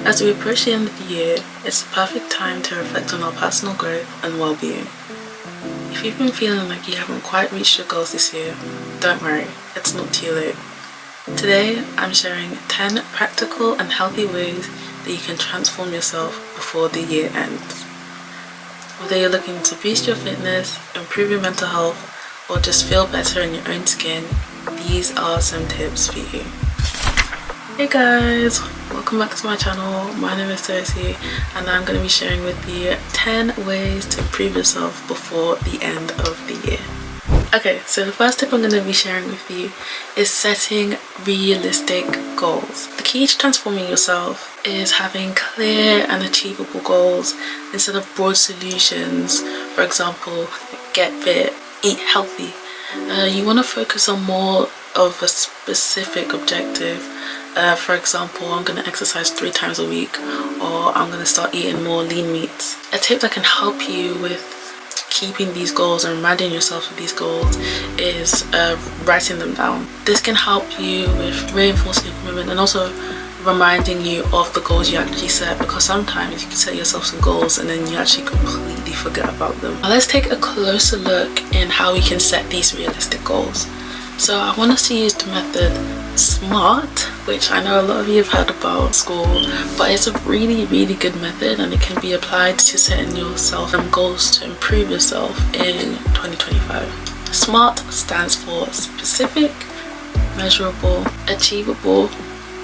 As we approach the end of the year, it's the perfect time to reflect on our personal growth and well-being. If you've been feeling like you haven't quite reached your goals this year, don't worry, it's not too late. Today, I'm sharing 10 practical and healthy ways that you can transform yourself before the year ends. Whether you're looking to boost your fitness, improve your mental health, or just feel better in your own skin, these are some tips for you. Hey guys, welcome back to my channel. My name is Toyosi and I'm going to be sharing with you 10 ways to improve yourself before the end of the year. Okay, so the first tip I'm going to be sharing with you is setting realistic goals. The key to transforming yourself is having clear and achievable goals instead of broad solutions. For example, get fit, eat healthy. You want to focus on more of a specific objective. For example, I'm going to exercise 3 times a week, or I'm going to start eating more lean meats. A tip that can help you with keeping these goals and reminding yourself of these goals is writing them down. This can help you with reinforcing your commitment and also reminding you of the goals you actually set, because sometimes you can set yourself some goals and then you actually completely forget about them. Now let's take a closer look in how we can set these realistic goals. So I want us to use the method SMART, which I know a lot of you have heard about in school, but it's a really good methher and it can be applied to setting yourself goals to improve yourself in 2025. SMART stands for specific, measurable, achievable,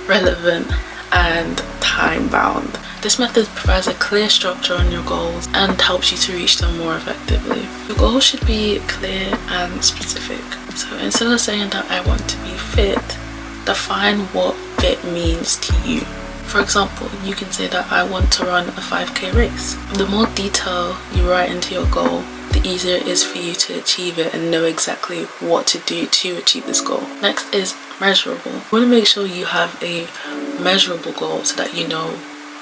relevant, and time-bound. This method provides a clear structure on your goals and helps you to reach them more effectively. Your goals should be clear and specific. So instead of saying that I want to be fit, define what fit means to you. For example, you can say that I want to run a 5k race. The more detail you write into your goal, the easier it is for you to achieve it and know exactly what to do to achieve this goal. Next is measurable. You want to make sure you have a measurable goal so that you know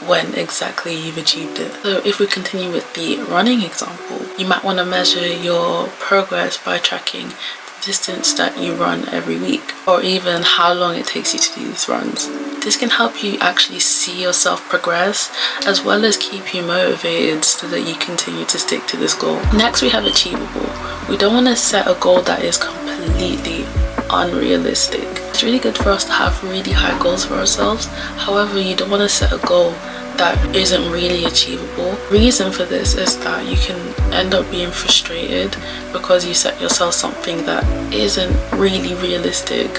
when exactly you've achieved it. So if we continue with the running example, you might want to measure your progress by tracking the distance that you run every week, or even how long it takes you to do these runs. This can help you actually see yourself progress, as well as keep you motivated so that you continue to stick to this goal. Next, we have achievable. We don't want to set a goal that is completely unrealistic. It's really good for us to have really high goals for ourselves. However, you don't want to set a goal that isn't really achievable. Reason for this is that you can end up being frustrated because you set yourself something that isn't really realistic.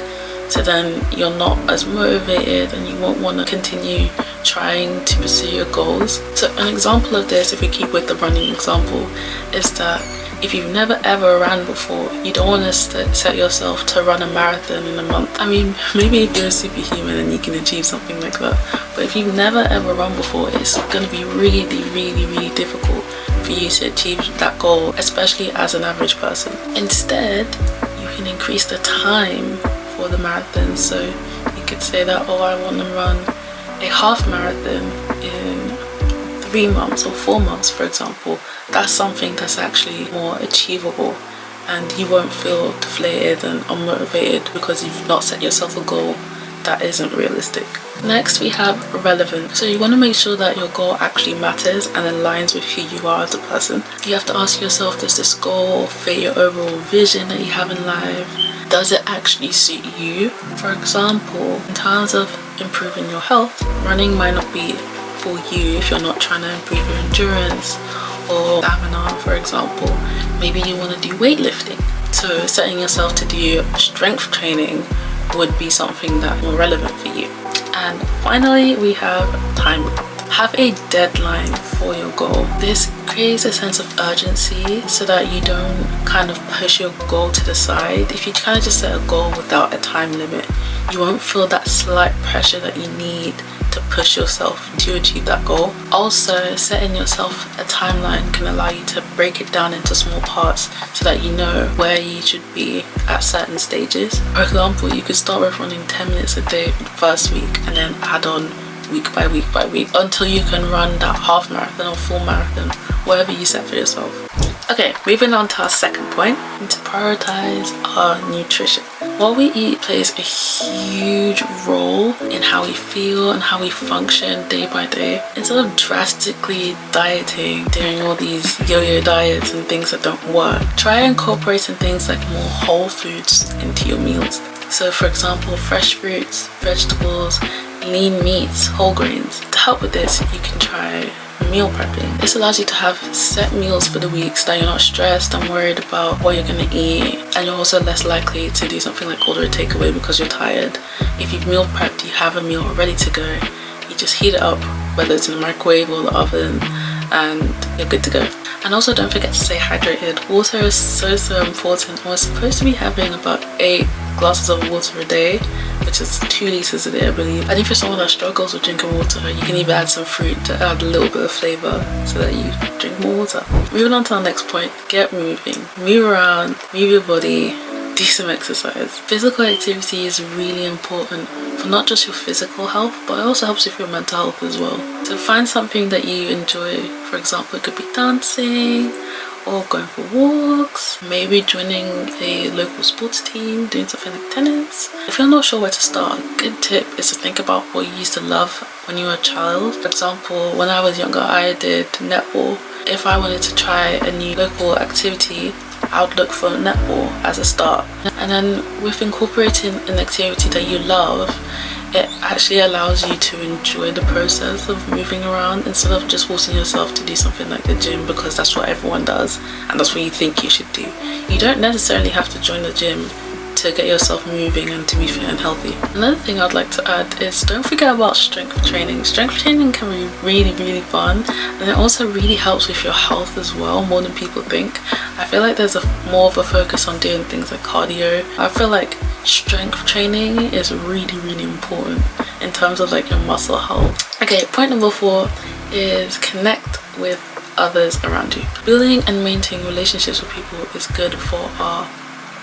So then you're not as motivated and you won't want to continue trying to pursue your goals. So an example of this, if we keep with the running example, is that if you've never ever ran before, you don't want to set yourself to run a marathon in a month. I mean, maybe if you're a superhuman and you can achieve something like that, but if you've never ever run before, it's going to be really difficult for you to achieve that goal, especially as an average person. Instead, you can increase the time for the marathon. So you could say that, oh, I want to run a half marathon in 3 months or 4 months, for example. That's something that's actually more achievable, and you won't feel deflated and unmotivated because you've not set yourself a goal that isn't realistic. Next, we have relevant. So you want to make sure that your goal actually matters and aligns with who you are as a person. You have to ask yourself, does this goal fit your overall vision that you have in life? Does it actually suit you? For example, in terms of improving your health, running might not be for you if you're not trying to improve your endurance or stamina. For example, maybe you want to do weightlifting, so setting yourself to do strength training would be something that's more relevant for you. And finally, we have time. Have a deadline for your goal. This creates a sense of urgency so that you don't kind of push your goal to the side. If you kind of just set a goal without a time limit, you won't feel that slight pressure that you need to push yourself to achieve that goal. Also, setting yourself a timeline can allow you to break it down into small parts so that you know where you should be at certain stages. For example, you could start with running 10 minutes a day for the first week and then add on week by week until you can run that half marathon or full marathon, whatever you set for yourself. Okay, moving on to our second point, we need to prioritize our nutrition. What we eat plays a huge role in how we feel and how we function day by day. Instead of drastically dieting, doing all these yo-yo diets and things that don't work, try incorporating things like more whole foods into your meals. So for example, fresh fruits, vegetables, lean meats, whole grains. To help with this, you can try meal prepping. This allows you to have set meals for the week so that you're not stressed and worried about what you're going to eat, and you're also less likely to do something like order a takeaway because you're tired. If you've meal prepped, you have a meal ready to go, you just heat it up, whether it's in the microwave or the oven, and you're good to go. And also don't forget to stay hydrated. Water is so important. We're supposed to be having about 8 glasses of water a day, which is 2 liters a day, I believe. And if you're someone that struggles with drinking water, you can even add some fruit to add a little bit of flavor so that you drink more water. Moving on to our next point, get moving. Move around, move your body, do some exercise. Physical activity is really important for not just your physical health, but it also helps with your mental health as well. So find something that you enjoy. For example, it could be dancing or going for walks, maybe joining a local sports team, doing something like tennis. If you're not sure where to start, a good tip is to think about what you used to love when you were a child. For example, when I was younger, I did netball. If I wanted to try a new local activity, I would look for netball as a start. And then with incorporating an activity that you love, it actually allows you to enjoy the process of moving around instead of just forcing yourself to do something like the gym because that's what everyone does and that's what you think you should do. You don't necessarily have to join the gym to get yourself moving and to be fit and healthy. Another thing I'd like to add is don't forget about strength training. Strength training can be really fun, and it also really helps with your health as well, more than people think. I feel like there's more of a focus on doing things like cardio. I feel like strength training is really important in terms of like your muscle health. Okay, point number 4 is connect with others around you. Building and maintaining relationships with people is good for our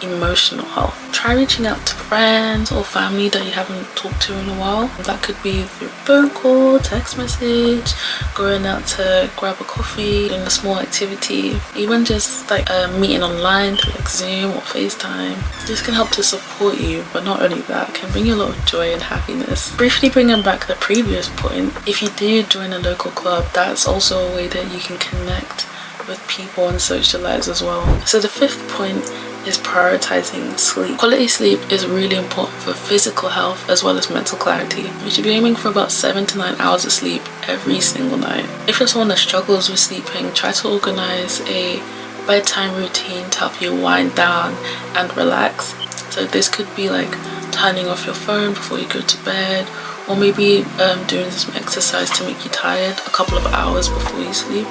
emotional health. Try reaching out to friends or family that you haven't talked to in a while. That could be through phone call, text message, going out to grab a coffee, doing a small activity, even just like a meeting online through like Zoom or FaceTime. This can help to support you, but not only that, it can bring you a lot of joy and happiness. Briefly bringing back the previous point, if you do join a local club, that's also a way that you can connect with people and socialize as well. So the 5th point is prioritizing sleep. Quality sleep is really important for physical health as well as mental clarity. You should be aiming for about 7 to 9 hours of sleep every single night. If you're someone that struggles with sleeping, try to organize a bedtime routine to help you wind down and relax. So this could be like turning off your phone before you go to bed, or maybe doing some exercise to make you tired a couple of hours before you sleep,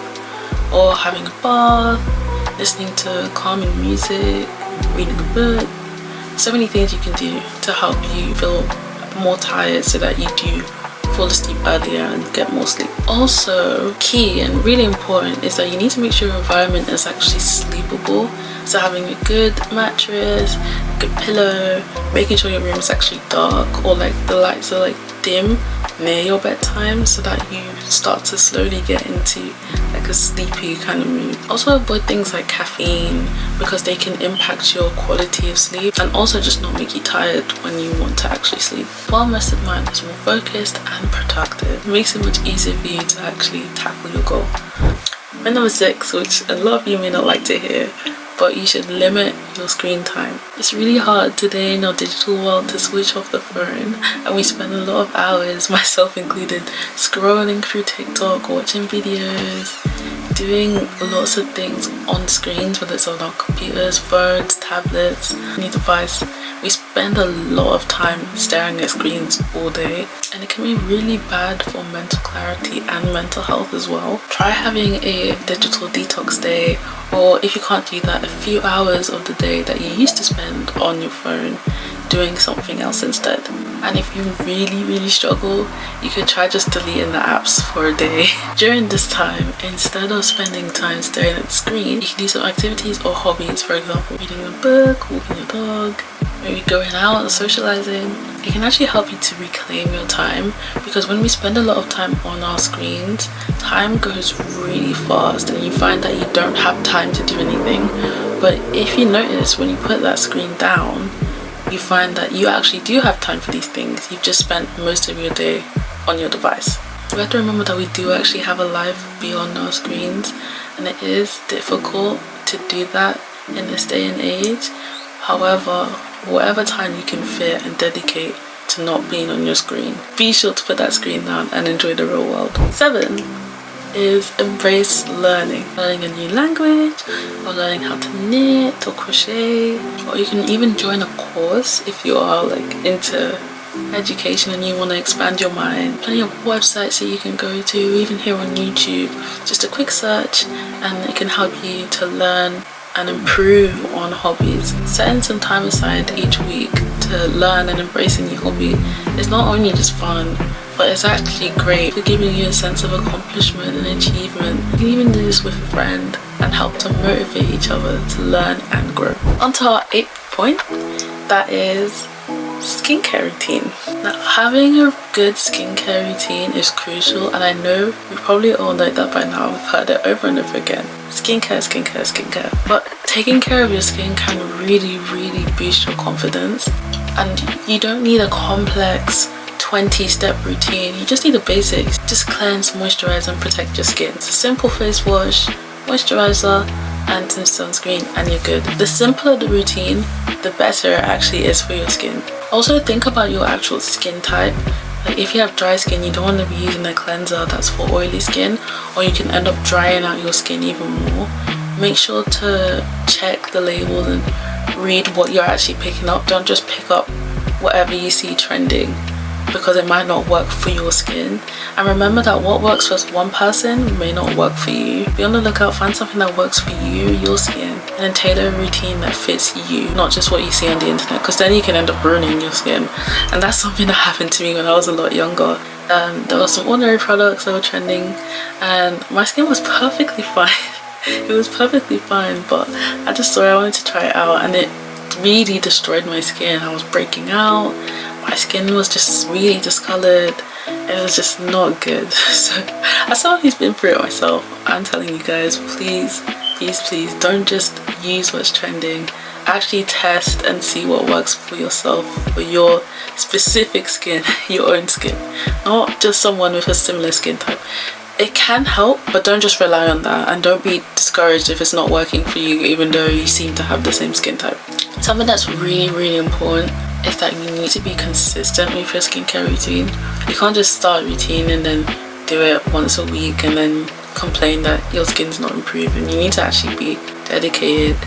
or having a bath, listening to calming music, reading a book. So many things you can do to help you feel more tired so that you do fall asleep earlier and get more sleep. Also, key and really important is that you need to make sure your environment is actually sleepable. So having a good mattress, a good pillow, making sure your room is actually dark or like the lights are like dim near your bedtime so that you start to slowly get into like a sleepy kind of mood. Also avoid things like caffeine because they can impact your quality of sleep and also just not make you tired when you want to actually sleep. Well-rested mind is more focused and productive. It makes it much easier for you to actually tackle your goal. And number 6, which a lot of you may not like to hear, but you should limit your screen time. It's really hard today in our digital world to switch off the phone, and we spend a lot of hours, myself included, scrolling through TikTok, watching videos, doing lots of things on screens, whether it's on our computers, phones, tablets, any device. We spend a lot of time staring at screens all day, and it can be really bad for mental clarity and mental health as well. Try having a digital detox day, or if you can't do that, a few hours of the day that you used to spend on your phone doing something else instead. And if you really struggle, you could try just deleting the apps for a day. During this time, instead of spending time staring at the screen, you can do some activities or hobbies. For example, reading a book, walking your dog, maybe going out and socializing. It can actually help you to reclaim your time, because when we spend a lot of time on our screens, time goes really fast and you find that you don't have time to do anything. But if you notice, when you put that screen down, you find that you actually do have time for these things. You've just spent most of your day on your device. We have to remember that we do actually have a life beyond our screens, and it is difficult to do that in this day and age. However, whatever time you can fit and dedicate to not being on your screen, be sure to put that screen down and enjoy the real world. 7 is embrace learning a new language, or learning how to knit or crochet, or you can even join a course if you are like into education and you want to expand your mind. Plenty of websites that you can go to, even here on YouTube. Just a quick search and it can help you to learn and improve on hobbies. Setting some time aside each week to learn and embrace a new hobby is not only just fun, but it's actually great for giving you a sense of accomplishment and achievement. You can even do this with a friend and help to motivate each other to learn and grow. On to our 8th point, that is skincare routine. Now, having a good skincare routine is crucial, and I know we probably all know that by now. We've heard it over and over again. Skincare. But taking care of your skin can really boost your confidence, and you don't need a complex 20-step routine. You just need the basics. Just cleanse, moisturize and protect your skin. It's a simple face wash, moisturizer and some sunscreen, and you're good. The simpler the routine, the better it actually is for your skin. Also, think about your actual skin type. Like, if you have dry skin, you don't want to be using a cleanser that's for oily skin, or you can end up drying out your skin even more. Make sure to check the labels and read what you're actually picking up. Don't just pick up whatever you see trending, because it might not work for your skin. And remember that what works for one person may not work for you. Be on the lookout, find something that works for you, your skin, and then tailor a routine that fits you, not just what you see on the internet, because then you can end up ruining your skin. And that's something that happened to me when I was a lot younger. There were some ordinary products that were trending and my skin was perfectly fine. It was perfectly fine, but I just thought I wanted to try it out, and it really destroyed my skin. I was breaking out, my skin was just really discolored. It was just not good. So as someone who's been through it myself, I'm telling you guys, please don't just use what's trending. Actually test and see what works for yourself, for your specific skin, your own skin, not just someone with a similar skin type. It can help, but don't just rely on that, and don't be discouraged if it's not working for you, even though you seem to have the same skin type. Something that's really important is that you need to be consistent with your skincare routine. You can't just start a routine and then do it once a week and then complain that your skin's not improving. You need to actually be dedicated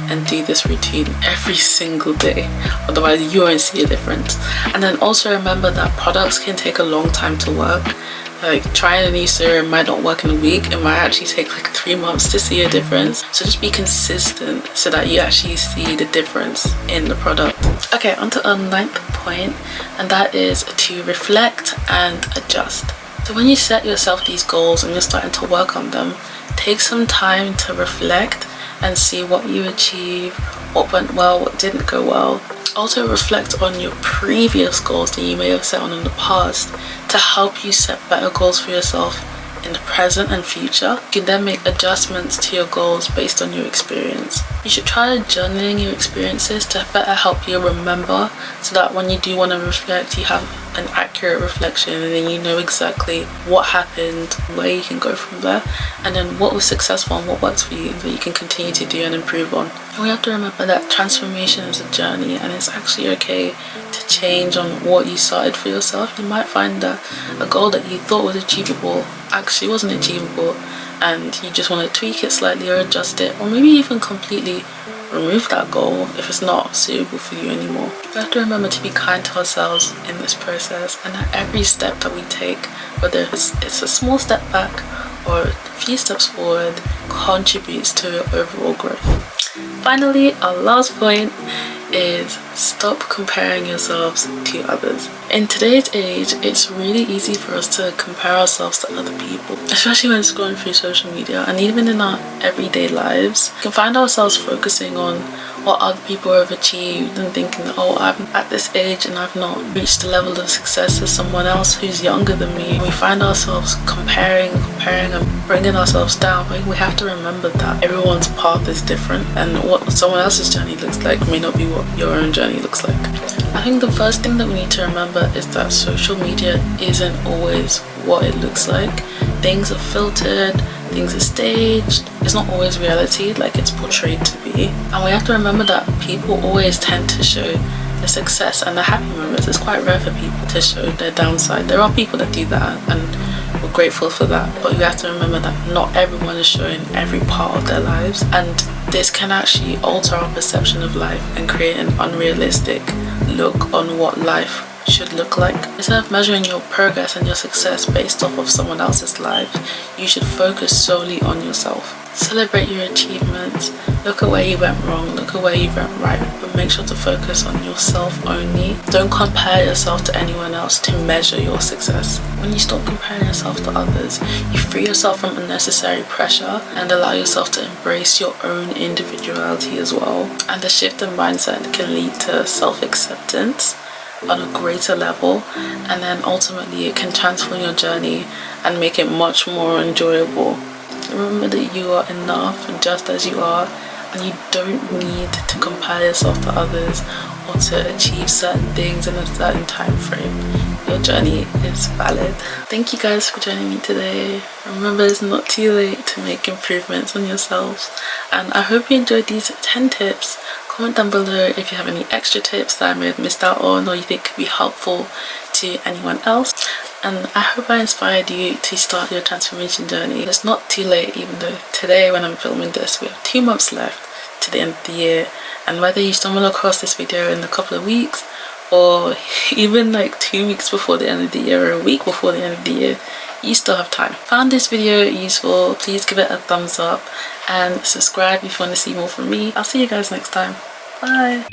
and do this routine every single day, otherwise you won't see a difference. And then also remember that products can take a long time to work. Like, trying a new serum might not work in a week. It might actually take like 3 months to see a difference. So just be consistent so that you actually see the difference in the product. Okay, on to our 9th point, and that is to reflect and adjust. So when you set yourself these goals and you're starting to work on them, take some time to reflect and see what you achieved, what went well, what didn't go well. Also reflect on your previous goals that you may have set on in the past to help you set better goals for yourself in the present and future. You can then make adjustments to your goals based on your experience. You should try journaling your experiences to better help you remember, so that when you do want to reflect, you have an accurate reflection, and then you know exactly what happened, where you can go from there, and then what was successful and what works for you that you can continue to do and improve on. And we have to remember that transformation is a journey, and it's actually okay to change on what you started for yourself. You might find that a goal that you thought was achievable actually wasn't achievable, and you just want to tweak it slightly or adjust it, or maybe even completely remove that goal if it's not suitable for you anymore. We have to remember to be kind to ourselves in this process, and that every step that we take, whether it's a small step back or a few steps forward, contributes to overall growth. Finally, our last point is Stop comparing yourselves to others. In today's age, it's really easy for us to compare ourselves to other people, especially when scrolling through social media, and even in our everyday lives. We can find ourselves focusing on what other people have achieved and thinking, oh, I'm at this age and I've not reached the level of success as someone else who's younger than me. We find ourselves comparing and bringing ourselves down. But we have to remember that everyone's path is different, and what someone else's journey looks like may not be what your own journey looks like. I think the first thing that we need to remember is that social media isn't always what it looks like. Things are filtered, things are staged. It's not always reality like it's portrayed to be. And we have to remember that people always tend to show the success and the happy moments. It's quite rare for people to show their downside. There are people that do that, and we're grateful for that. But you have to remember that not everyone is showing every part of their lives, and this can actually alter our perception of life and create an unrealistic look on what life should look like. Instead of measuring your progress and your success based off of someone else's life, you should focus solely on yourself. Celebrate your achievements, look at where you went wrong, look at where you went right, but make sure to focus on yourself only. Don't compare yourself to anyone else to measure your success. When you stop comparing yourself to others, you free yourself from unnecessary pressure and allow yourself to embrace your own individuality as well. And the shift in mindset can lead to self-acceptance on a greater level, and then ultimately it can transform your journey and make it much more enjoyable. Remember that you are enough and just as you are, and you don't need to compare yourself to others or to achieve certain things in a certain time frame. Your journey is valid. Thank you guys for joining me today. Remember, it's not too late to make improvements on yourselves, and I hope you enjoyed these 10 tips. Comment down below if you have any extra tips that I may have missed out on or you think could be helpful to anyone else. And I hope I inspired you to start your transformation journey. It's not too late, even though today when I'm filming this we have 2 months left to the end of the year. And whether you stumble across this video in a couple of weeks or even like 2 weeks before the end of the year or a week before the end of the year, you still have time. Found this video useful, please give it a thumbs up and subscribe if you want to see more from me. I'll see you guys next time. Bye.